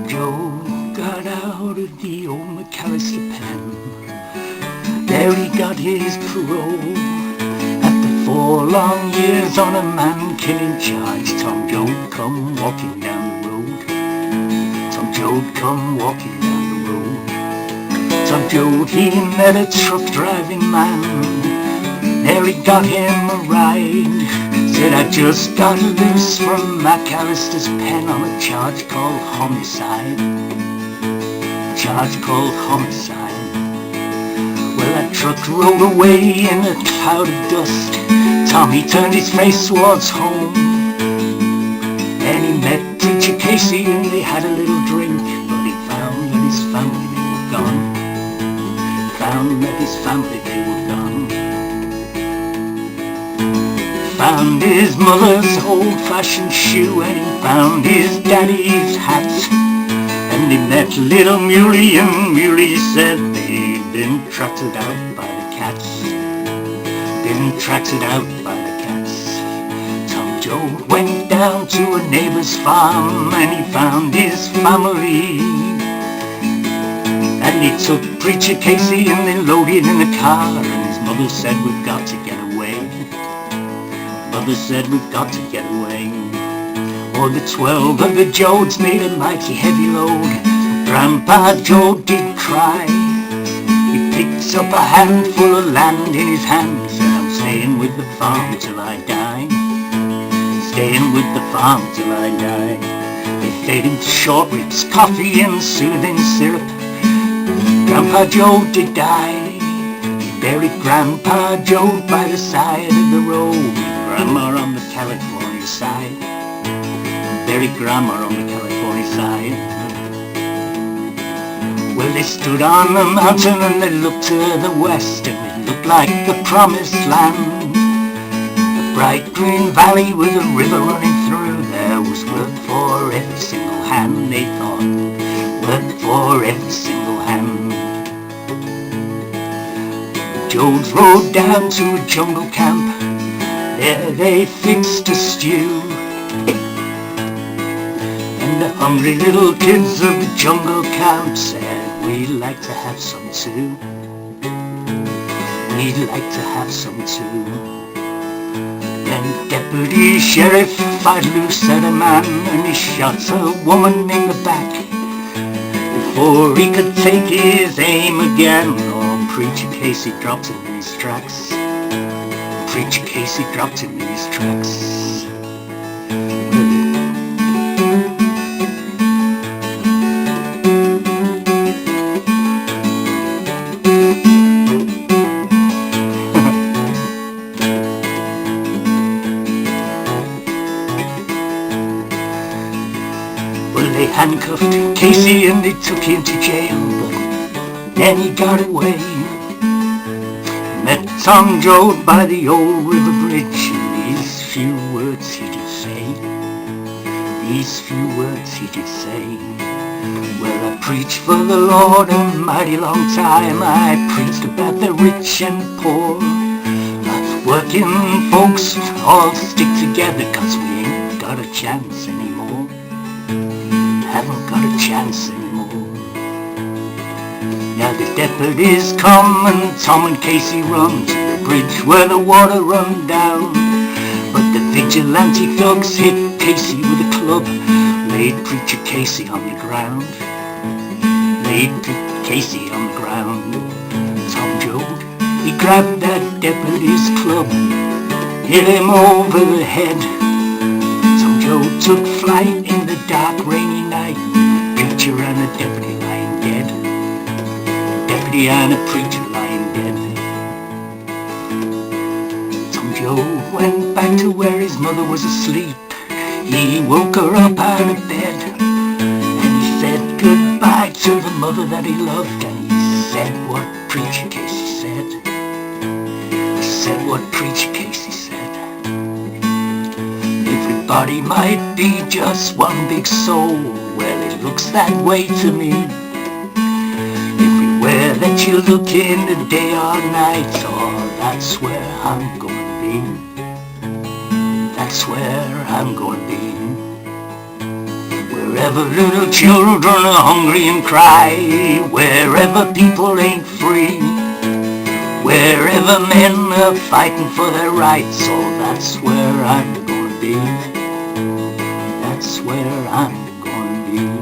Joad got out of the old McAllister pen. There he got his parole. After 4 long years on a man-killing charge, Tom Joad come walking down the road. Tom Joad come walking down the road. Tom Joad, he met a truck-driving man. There he got him a ride. Said, I just got loose from McAllister's pen on a charge called homicide. Charge called homicide. Well, that truck rolled away in a cloud of dust. Tommy turned his face towards home. Then he met Preacher Casey and they had a little drink. But he found that his family, they were gone. Found that his family, they were gone. Found his mother's old-fashioned shoe, and he found his daddy's hat. And he met little Muley, and Muley said they'd been tracked out by the cats. Been tracked out by the cats. Tom Joad went down to a neighbor's farm, and he found his family. And he took Preacher Casey and they loaded in the car, and his mother said, we've got to get away. Mother said, we've got to get away. All the 12 of the Joads made a mighty heavy load. Grandpa Joad did cry. He picked up a handful of land in his hand. Said, I'm staying with the farm till I die. Staying with the farm till I die. They fed him to short ribs, coffee and soothing syrup. Grandpa Joad did die. He buried Grandpa Joad by the side of the road. Grandma on the California side. Buried Grandma on the California side. Well, they stood on the mountain and they looked to the west, and it looked like the promised land. A bright green valley with a river running through. There was work for every single hand, they thought. Work for every single hand. The Joads rode down to a jungle camp. There they fixed a stew. And the hungry little kids of the jungle camp said, we'd like to have some too. We'd like to have some too. Then Deputy Sheriff fired loose at a man, and he shot a woman in the back. Before he could take his aim again, oh, Preacher Casey dropped him in his tracks. Preacher Casey dropped him in his tracks. Well, they handcuffed Casey and they took him to jail, but then he got away. Met Tom Joad by the old river bridge, and these few words he did say. These few words he did say. Well, I preached for the Lord a mighty long time. I preached about the rich and poor. Working folks all stick together, 'cause we ain't got a chance anymore. Haven't got a chance anymore. Now the deputies come and Tom and Casey run to the bridge where the water run down. But the vigilante thugs hit Casey with a club, laid Preacher Casey on the ground. Laid Casey on the ground. Tom Joad, he grabbed that deputy's club, hit him over the head. Tom Joad took flight in the dark rainy night. Preacher and a deputy lying dead. Deputy and a preacher lying dead. Tom Joad went back to where his mother was asleep. He woke her up out of bed, and he said goodbye to the mother that he loved, and he said what Preacher Casey said. He said what Preacher Casey said. Everybody might be just one big soul. Well, it looks that way to me. Everywhere let you look in the day or night. Oh, that's where I'm gonna be. That's where I'm gonna be. Wherever little children are hungry and cry, wherever people ain't free, wherever men are fighting for their rights. Oh, that's where I'm gonna be. That's where I'm gonna be.